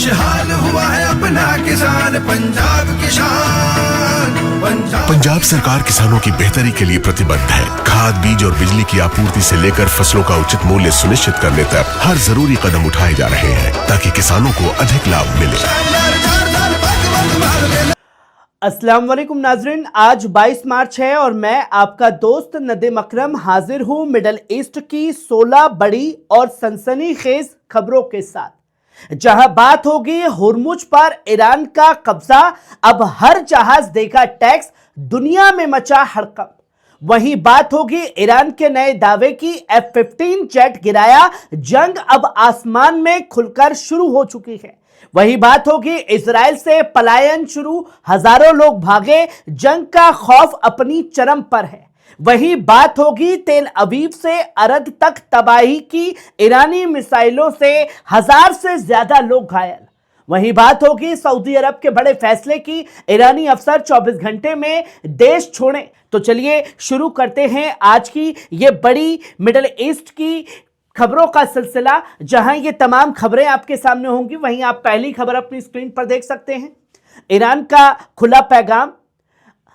खुशहाल हुआ है अपना किसान, पंजाब किसान। पंजाब सरकार किसानों की बेहतरी के लिए प्रतिबद्ध है। खाद, बीज और बिजली की आपूर्ति से लेकर फसलों का उचित मूल्य सुनिश्चित करने तक हर जरूरी कदम उठाए जा रहे हैं ताकि किसानों को अधिक लाभ मिले। अस्सलाम वालेकुम नाजरीन, आज 22 मार्च है और मैं आपका दोस्त नदीम अकरम हाजिर हूं मिडल ईस्ट की 16 बड़ी और सनसनीखेज खबरों के साथ। जहां बात होगी हुर्मुज पर ईरान का कब्जा, अब हर जहाज देगा टैक्स, दुनिया में मचा हड़कंप। वहीं बात होगी ईरान के नए दावे की, F-15 जेट गिराया, जंग अब आसमान में खुलकर शुरू हो चुकी है। वही बात होगी इजराइल से पलायन शुरू, हजारों लोग भागे, जंग का खौफ अपनी चरम पर है। वही बात होगी तेल अवीव से अरद तक तबाही की, ईरानी मिसाइलों से 1000 से ज्यादा लोग घायल। वही बात होगी सऊदी अरब के बड़े फैसले की, ईरानी अफसर 24 घंटे में देश छोड़ें। तो चलिए शुरू करते हैं आज की ये बड़ी मिडल ईस्ट की खबरों का सिलसिला, जहां ये तमाम खबरें आपके सामने होंगी। वहीं आप पहली खबर अपनी स्क्रीन पर देख सकते हैं, ईरान का खुला पैगाम।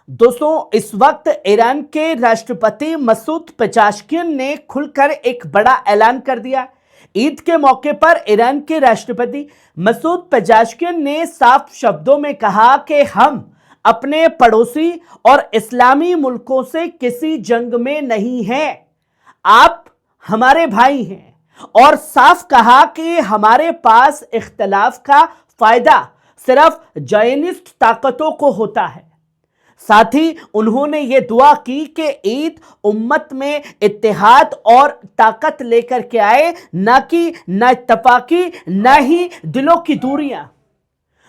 दोस्तों, इस वक्त ईरान के राष्ट्रपति मसूद पेज़ेश्कियान ने खुलकर एक बड़ा ऐलान कर दिया। ईद के मौके पर ईरान के राष्ट्रपति मसूद पेज़ेश्कियान ने साफ शब्दों में कहा कि हम अपने पड़ोसी और इस्लामी मुल्कों से किसी जंग में नहीं हैं, आप हमारे भाई हैं। और साफ कहा कि हमारे पास इख्तिलाफ का फायदा सिर्फ ज़ायनिस्ट ताकतों को होता है। साथ ही उन्होंने ये दुआ की कि ईद उम्मत में इत्तेहाद और ताकत लेकर के आए, ना कि ना इत्तफाकी, ना ही दिलों की दूरियां।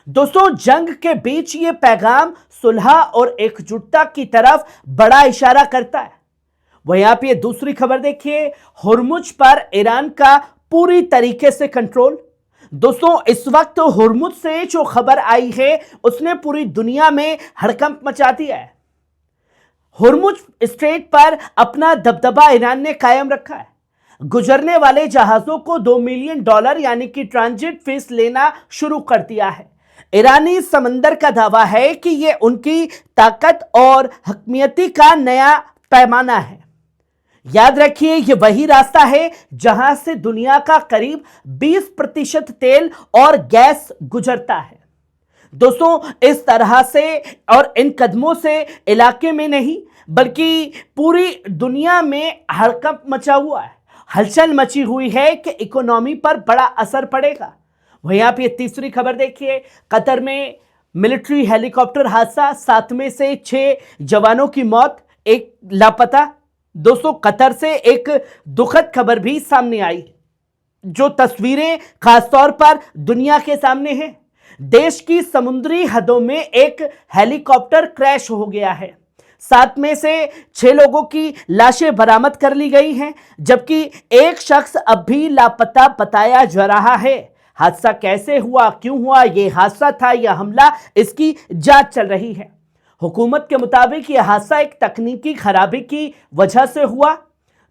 दोस्तों, जंग के बीच ये पैगाम सुलह और एकजुटता की तरफ बड़ा इशारा करता है। वहीं आप ये दूसरी खबर देखिए, हुर्मुज पर ईरान का पूरी तरीके से कंट्रोल। दोस्तों, इस वक्त हुर्मुज से जो खबर आई है उसने पूरी दुनिया में हड़कंप मचा दिया है। हुर्मुज स्ट्रेट पर अपना दबदबा ईरान ने कायम रखा है। गुजरने वाले जहाजों को $2 मिलियन यानी कि ट्रांजिट फीस लेना शुरू कर दिया है। ईरानी समंदर का दावा है कि यह उनकी ताकत और हकमियती का नया पैमाना है। याद रखिए, ये वही रास्ता है जहां से दुनिया का करीब 20% तेल और गैस गुजरता है। दोस्तों, इस तरह से और इन कदमों से इलाके में नहीं बल्कि पूरी दुनिया में हड़कंप मचा हुआ है, हलचल मची हुई है कि इकोनॉमी पर बड़ा असर पड़ेगा। वहीं आप ये तीसरी खबर देखिए, कतर में मिलिट्री हेलीकॉप्टर हादसा, 7 में से 6 जवानों की मौत, एक लापता। दोस्तों, कतर से एक दुखद खबर भी सामने आई, जो तस्वीरें खासतौर पर दुनिया के सामने हैं। देश की समुद्री हदों में एक हेलीकॉप्टर क्रैश हो गया है। 7 में से 6 लोगों की लाशें बरामद कर ली गई हैं, जबकि एक शख्स अब भी लापता बताया जा रहा है। हादसा कैसे हुआ, क्यों हुआ, यह हादसा था या हमला, इसकी जांच चल रही है। हुकूमत के मुताबिक यह हादसा एक तकनीकी खराबी की वजह से हुआ।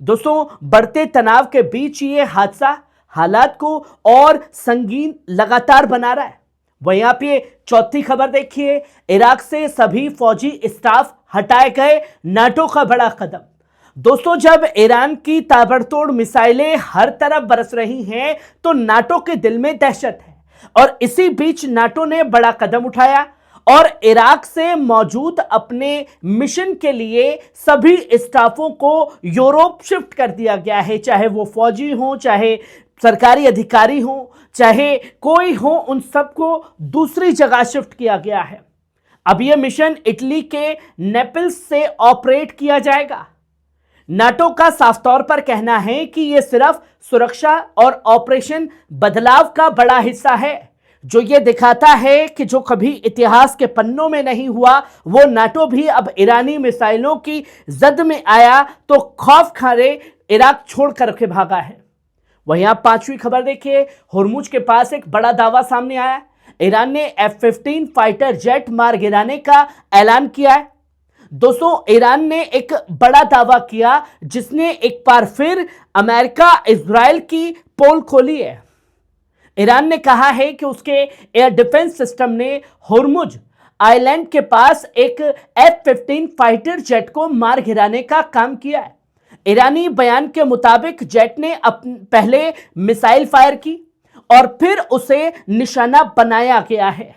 दोस्तों, बढ़ते तनाव के बीच ये हादसा हालात को और संगीन लगातार बना रहा है। वहीं आप ये चौथी खबर देखिए, इराक से सभी फौजी स्टाफ हटाए गए, नाटो का बड़ा कदम। दोस्तों, जब ईरान की ताबड़तोड़ मिसाइलें हर तरफ बरस रही हैं तो नाटो के दिल में दहशत है, और इसी बीच नाटो ने बड़ा कदम उठाया और इराक से मौजूद अपने मिशन के लिए सभी स्टाफों को यूरोप शिफ्ट कर दिया गया है। चाहे वो फौजी हों, चाहे सरकारी अधिकारी हों, चाहे कोई हो, उन सबको दूसरी जगह शिफ्ट किया गया है। अब यह मिशन इटली के नेपल्स से ऑपरेट किया जाएगा। नाटो का साफ तौर पर कहना है कि यह सिर्फ सुरक्षा और ऑपरेशन बदलाव का बड़ा हिस्सा है, जो ये दिखाता है कि जो कभी इतिहास के पन्नों में नहीं हुआ, वो नाटो भी अब ईरानी मिसाइलों की जद में आया तो खौफ खारे इराक छोड़ कर भागा है। वहीं आप 5वीं खबर देखिए, हुर्मुज के पास एक बड़ा दावा सामने आया। ईरान ने F-15 फाइटर जेट मार गिराने का ऐलान किया है। दोस्तों, ईरान ने एक बड़ा दावा किया जिसने एक बार फिर अमेरिका इजराइल की पोल खोली है। ईरान ने कहा है कि उसके एयर डिफेंस सिस्टम ने होर्मुज आइलैंड के पास एक F-15 फाइटर जेट को मार गिराने का काम किया है। ईरानी बयान के मुताबिक जेट ने पहले मिसाइल फायर की और फिर उसे निशाना बनाया गया है।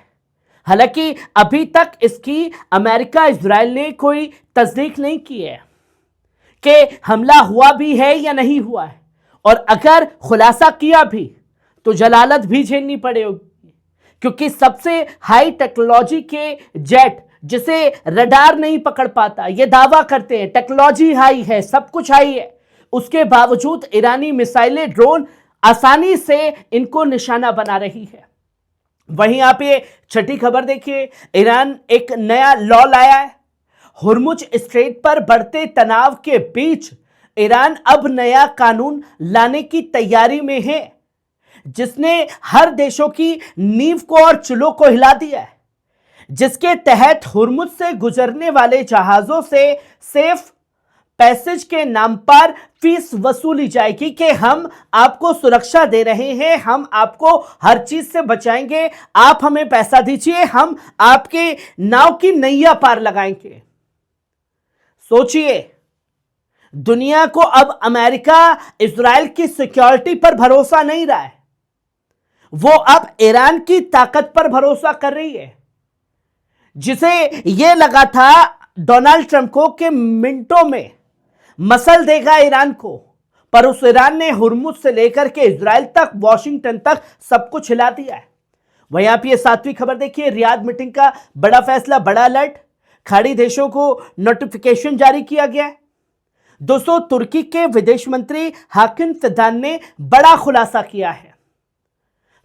हालांकि अभी तक इसकी अमेरिका इजराइल ने कोई तस्दीक नहीं की है कि हमला हुआ भी है या नहीं हुआ है, और अगर खुलासा किया भी तो जलालत भी झेलनी पड़ेगी, क्योंकि सबसे हाई टेक्नोलॉजी के जेट जिसे रडार नहीं पकड़ पाता, ये दावा करते हैं टेक्नोलॉजी हाई है, सब कुछ हाई है, उसके बावजूद ईरानी मिसाइलें ड्रोन आसानी से इनको निशाना बना रही है। वहीं आप ये छठी खबर देखिए, ईरान एक नया लॉ लाया है। होर्मुज स्ट्रेट पर बढ़ते तनाव के बीच ईरान अब नया कानून लाने की तैयारी में है, जिसने हर देशों की नींव को और चुल्हों को हिला दिया है, जिसके तहत होर्मुज से गुजरने वाले जहाजों से सेफ पैसेज के नाम पर फीस वसूली जाएगी कि हम आपको सुरक्षा दे रहे हैं, हम आपको हर चीज से बचाएंगे, आप हमें पैसा दीजिए, हम आपके नाव की नैया पार लगाएंगे। सोचिए, दुनिया को अब अमेरिका इजराइल की सिक्योरिटी पर भरोसा नहीं रहा है, वो अब ईरान की ताकत पर भरोसा कर रही है, जिसे यह लगा था डोनाल्ड ट्रंप को कि मिनटों में मसल देगा ईरान को, पर उस ईरान ने हुर्मुज से लेकर के इजराइल तक, वॉशिंगटन तक सब कुछ हिला दिया है। वहीं आप ये सातवीं खबर देखिए, रियाद मीटिंग का बड़ा फैसला, बड़ा अलर्ट, खाड़ी देशों को नोटिफिकेशन जारी किया गया है। दोस्तों, तुर्की के विदेश मंत्री हाकिम फिदान ने बड़ा खुलासा किया है।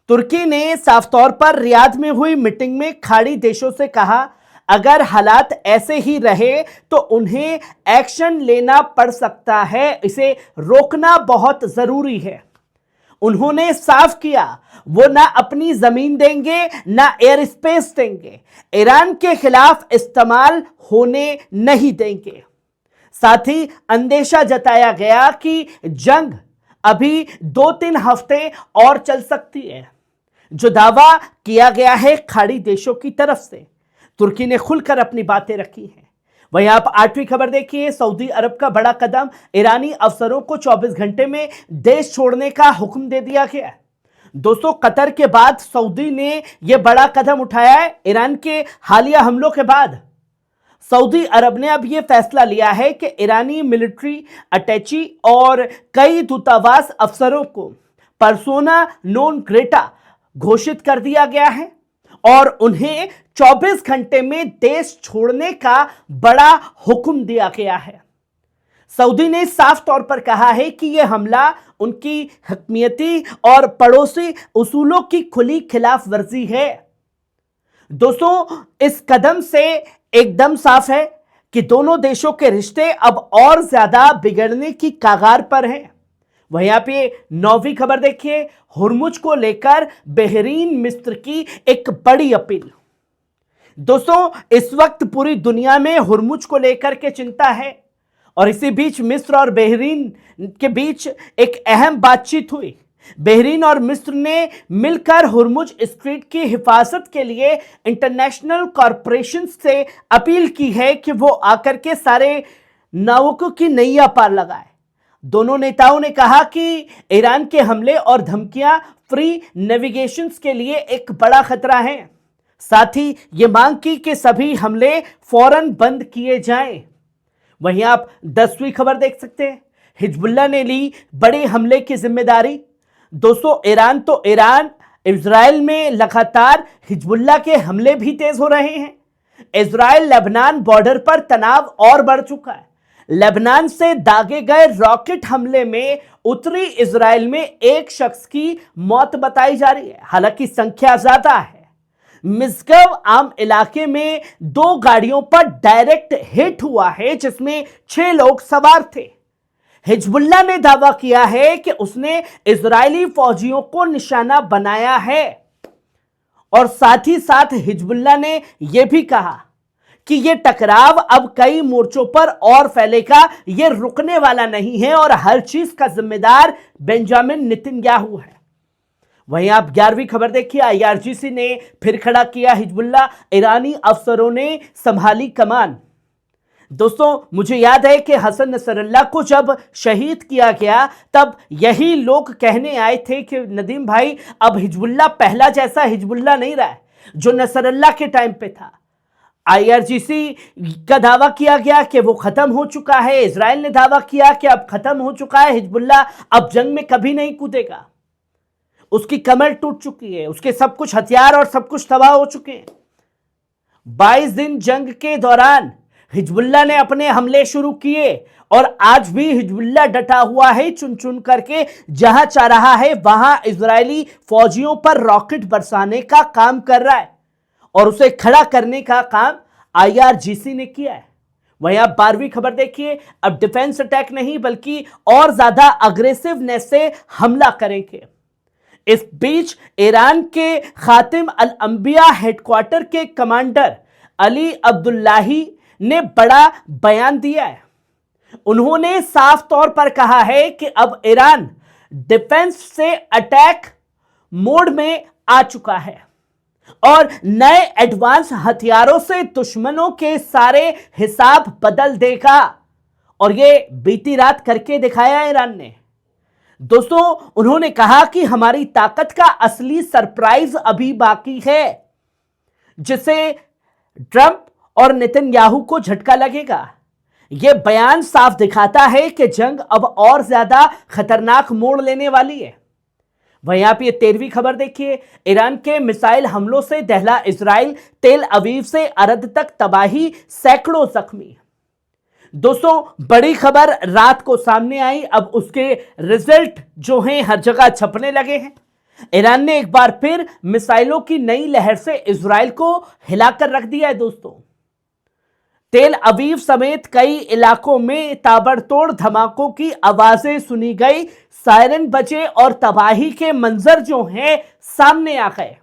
तुर्की ने साफ तौर पर रियाद में हुई मीटिंग में खाड़ी देशों से कहा, अगर हालात ऐसे ही रहे तो उन्हें एक्शन लेना पड़ सकता है, इसे रोकना बहुत जरूरी है। उन्होंने साफ किया, वो ना अपनी जमीन देंगे ना एयर स्पेस देंगे, ईरान के खिलाफ इस्तेमाल होने नहीं देंगे। साथ ही अंदेशा जताया गया कि जंग अभी 2-3 हफ्ते और चल सकती है, जो दावा किया गया है खाड़ी देशों की तरफ से। तुर्की ने खुलकर अपनी बातें रखी हैं। वहीं आप आठवीं खबर देखिए, सऊदी अरब का बड़ा कदम, ईरानी अफसरों को 24 घंटे में देश छोड़ने का हुक्म दे दिया गया है। दोस्तों, कतर के बाद सऊदी ने यह बड़ा कदम उठाया है। ईरान के हालिया हमलों के बाद सऊदी अरब ने अब यह फैसला लिया है कि ईरानी मिलिट्री अटैची और कई दूतावास अफसरों को पर्सोना नॉन ग्रेटा घोषित कर दिया गया है और उन्हें 24 घंटे में देश छोड़ने का बड़ा हुक्म दिया गया है। सऊदी ने साफ तौर पर कहा है कि यह हमला उनकी हकमियती और पड़ोसी उसूलों की खुली खिलाफ वर्जी है। दोस्तों, इस कदम से एकदम साफ है कि दोनों देशों के रिश्ते अब और ज्यादा बिगड़ने की कगार पर हैं। वहीं आप ये 9वीं खबर देखिए, हुर्मुज को लेकर बहरीन मिस्र की एक बड़ी अपील। दोस्तों, इस वक्त पूरी दुनिया में हुर्मुज को लेकर के चिंता है और इसी बीच मिस्र और बहरीन के बीच एक अहम बातचीत हुई। बहरीन और मिस्र ने मिलकर हुर्मुज स्ट्रेट की हिफाजत के लिए इंटरनेशनल कॉरपोरेशन से अपील की है कि वो आकर के सारे नावकों की नैया पार लगाए। दोनों नेताओं ने कहा कि ईरान के हमले और धमकियां फ्री नेविगेशन के लिए एक बड़ा खतरा है। साथ ही ये मांग की कि सभी हमले फौरन बंद किए जाएं। वहीं आप 10वीं खबर देख सकते हैं, हिजबुल्लाह ने ली बड़े हमले की जिम्मेदारी। दोस्तों, ईरान इजराइल में लगातार हिजबुल्लाह के हमले भी तेज हो रहे हैं। इजराइल लेबनान बॉर्डर पर तनाव और बढ़ चुका है। लेबनान से दागे गए रॉकेट हमले में उत्तरी इजराइल में एक शख्स की मौत बताई जा रही है, हालांकि संख्या ज्यादा है। मिस्गव आम इलाके में 2 गाड़ियों पर डायरेक्ट हिट हुआ है, जिसमें 6 लोग सवार थे। हिजबुल्लाह ने दावा किया है कि उसने इजरायली फौजियों को निशाना बनाया है और साथ ही साथ हिजबुल्लाह ने यह भी कहा कि यह टकराव अब कई मोर्चों पर और फैलेगा, यह रुकने वाला नहीं है और हर चीज का जिम्मेदार बेंजामिन नेतन्याहू है। वहीं आप 11वीं खबर देखिए, आईआरजीसी ने फिर खड़ा किया हिजबुल्लाह, ईरानी अफसरों ने संभाली कमान। दोस्तों, मुझे याद है कि हसन नसरल्लाह को जब शहीद किया गया तब यही लोग कहने आए थे कि नदीम भाई अब हिजबुल्लाह पहला जैसा हिजबुल्लाह नहीं रहा है जो नसरल्लाह के टाइम पे था। आईआरजीसी का दावा किया गया कि वो खत्म हो चुका है, इजराइल ने दावा किया कि अब खत्म हो चुका है, हिजबुल्लाह अब जंग में कभी नहीं कूदेगा, उसकी कमर टूट चुकी है, उसके सब कुछ हथियार और सब कुछ तबाह हो चुके हैं। 22 दिन जंग के दौरान हिजबुल्लाह ने अपने हमले शुरू किए और आज भी हिजबुल्लाह डटा हुआ है, चुन चुन करके जहां चाह रहा है वहां इजरायली फौजियों पर रॉकेट बरसाने का काम कर रहा है और उसे खड़ा करने का काम आईआरजीसी ने किया है। वहीं आप 12वीं खबर देखिए, अब डिफेंस अटैक नहीं बल्कि और ज्यादा अग्रेसिवनेस से हमला करेंगे। इस बीच ईरान के खातिम अल अंबिया हेडक्वार्टर के कमांडर अली अब्दुल्लाही ने बड़ा बयान दिया है। उन्होंने साफ तौर पर कहा है कि अब ईरान डिफेंस से अटैक मोड में आ चुका है और नए एडवांस हथियारों से दुश्मनों के सारे हिसाब बदल देगा और यह बीती रात करके दिखाया ईरान ने। दोस्तों, उन्होंने कहा कि हमारी ताकत का असली सरप्राइज अभी बाकी है, जिसे ट्रंप और नेतन्याहू को झटका लगेगा। यह बयान साफ दिखाता है कि जंग अब और ज्यादा खतरनाक मोड़ लेने वाली है। वहीं आप ये 13वीं खबर देखिए, ईरान के मिसाइल हमलों से दहला इजराइल, तेल अवीव से अरद तक तबाही, सैकड़ों जख्मी। दोस्तों, बड़ी खबर रात को सामने आई, अब उसके रिजल्ट जो हैं हर जगह छपने लगे हैं। ईरान ने एक बार फिर मिसाइलों की नई लहर से इजराइल को हिलाकर रख दिया है। दोस्तों, तेल अवीव समेत कई इलाकों में ताबड़तोड़ धमाकों की आवाजें सुनी गई, सायरन बजे और तबाही के मंजर जो हैं सामने आ गए।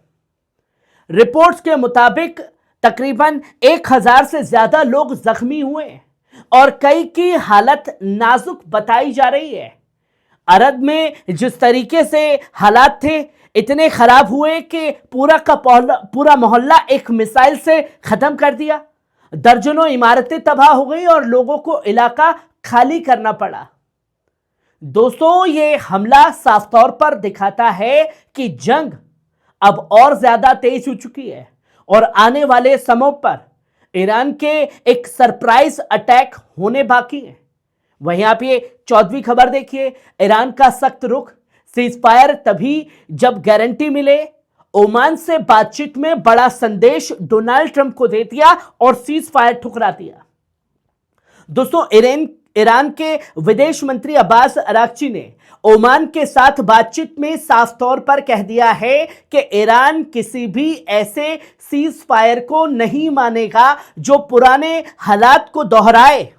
रिपोर्ट्स के मुताबिक तकरीबन 1000 से ज्यादा लोग जख्मी हुए और कई की हालत नाजुक बताई जा रही है। अरब में जिस तरीके से हालात थे इतने खराब हुए कि पूरा मोहल्ला एक मिसाइल से खत्म कर दिया, दर्जनों इमारतें तबाह हो गई और लोगों को इलाका खाली करना पड़ा। दोस्तों, ये हमला साफ तौर पर दिखाता है कि जंग अब और ज्यादा तेज हो चुकी है और आने वाले समय पर ईरान के एक सरप्राइज अटैक होने बाकी है। वहीं आप ये 14वीं खबर देखिए, ईरान का सख्त रुख, सीजफायर तभी जब गारंटी मिले। ओमान से बातचीत में बड़ा संदेश डोनाल्ड ट्रंप को दे दिया और सीजफायर ठुकरा दिया। दोस्तों, ईरान के विदेश मंत्री अब्बास अराक्ची ने ओमान के साथ बातचीत में साफ तौर पर कह दिया है कि ईरान किसी भी ऐसे सीज फायर को नहीं मानेगा जो पुराने हालात को दोहराए।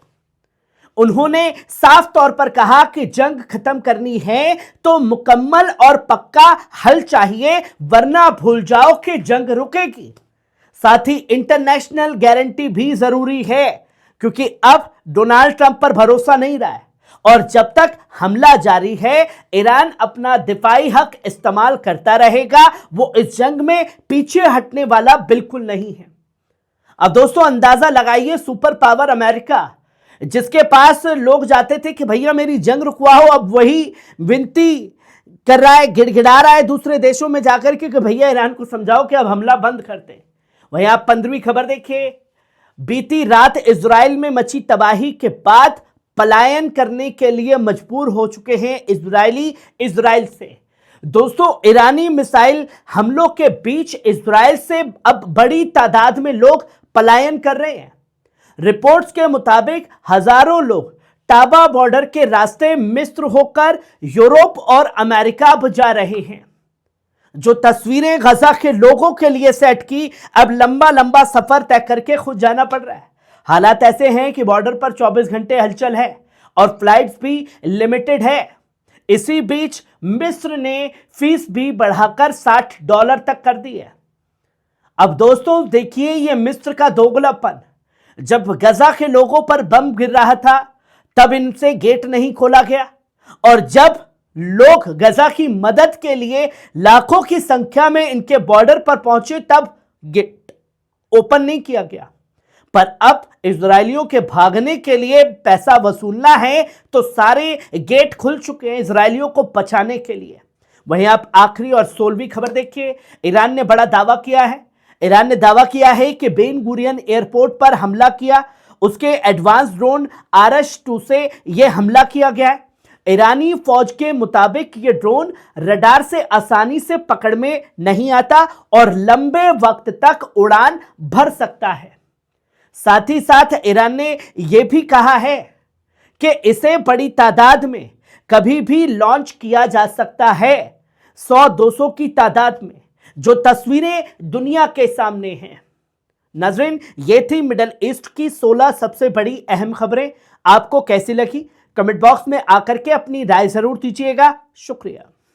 उन्होंने साफ तौर पर कहा कि जंग खत्म करनी है तो मुकम्मल और पक्का हल चाहिए, वरना भूल जाओ कि जंग रुकेगी। साथ ही इंटरनेशनल गारंटी भी जरूरी है, क्योंकि अब डोनाल्ड ट्रंप पर भरोसा नहीं रहा है और जब तक हमला जारी है ईरान अपना दिफाई हक इस्तेमाल करता रहेगा। वो इस जंग में पीछे हटने वाला बिल्कुल नहीं है। अब दोस्तों, अंदाजा लगाइए, सुपर पावर अमेरिका, जिसके पास लोग जाते थे कि भैया मेरी जंग रुकवाओ, अब वही विनती कर रहा है, गिड़गिड़ा रहा है दूसरे देशों में जाकर के कि भैया ईरान को समझाओ कि अब हमला बंद कर दे। वहीं आप 15वीं खबर देखिए, बीती रात इजराइल में मची तबाही के बाद पलायन करने के लिए मजबूर हो चुके हैं इजरायली इजराइल से। दोस्तों, ईरानी मिसाइल हमलों के बीच इजराइल से अब बड़ी तादाद में लोग पलायन कर रहे हैं। रिपोर्ट्स के मुताबिक हजारों लोग टाबा बॉर्डर के रास्ते मिस्र होकर यूरोप और अमेरिका जा रहे हैं। जो तस्वीरें गजा के लोगों के लिए सेट की, अब लंबा लंबा सफर तय करके खुद जाना पड़ रहा है। हालात ऐसे हैं कि बॉर्डर पर 24 घंटे हलचल है और फ्लाइट्स भी लिमिटेड है। इसी बीच मिस्र ने फीस भी बढ़ाकर $60 तक कर दी है। अब दोस्तों देखिए, यह मिस्र का दोगलापन। जब गजा के लोगों पर बम गिर रहा था तब इनसे गेट नहीं खोला गया और जब लोग गजा की मदद के लिए लाखों की संख्या में इनके बॉर्डर पर पहुंचे, तब गेट ओपन नहीं किया गया। पर अब इजरायलियों के भागने के लिए पैसा वसूलना है तो सारे गेट खुल चुके हैं इजरायलियों को बचाने के लिए। वहीं आप आखिरी और 16वीं खबर देखिए। ईरान ने बड़ा दावा किया है। ईरान ने दावा किया है कि बेन गुरियन एयरपोर्ट पर हमला किया, उसके एडवांस ड्रोन RS-2 से यह हमला किया गया है। ईरानी फौज के मुताबिक यह ड्रोन रडार से आसानी से पकड़ में नहीं आता और लंबे वक्त तक उड़ान भर सकता है। साथ ही साथ ईरान ने यह भी कहा है कि इसे बड़ी तादाद में कभी भी लॉन्च किया जा सकता है, 100-200 की तादाद में, जो तस्वीरें दुनिया के सामने हैं। नाज़रीन, ये थी मिडल ईस्ट की 16 सबसे बड़ी अहम खबरें। आपको कैसी लगी कमेंट बॉक्स में आकर के अपनी राय जरूर दीजिएगा। शुक्रिया।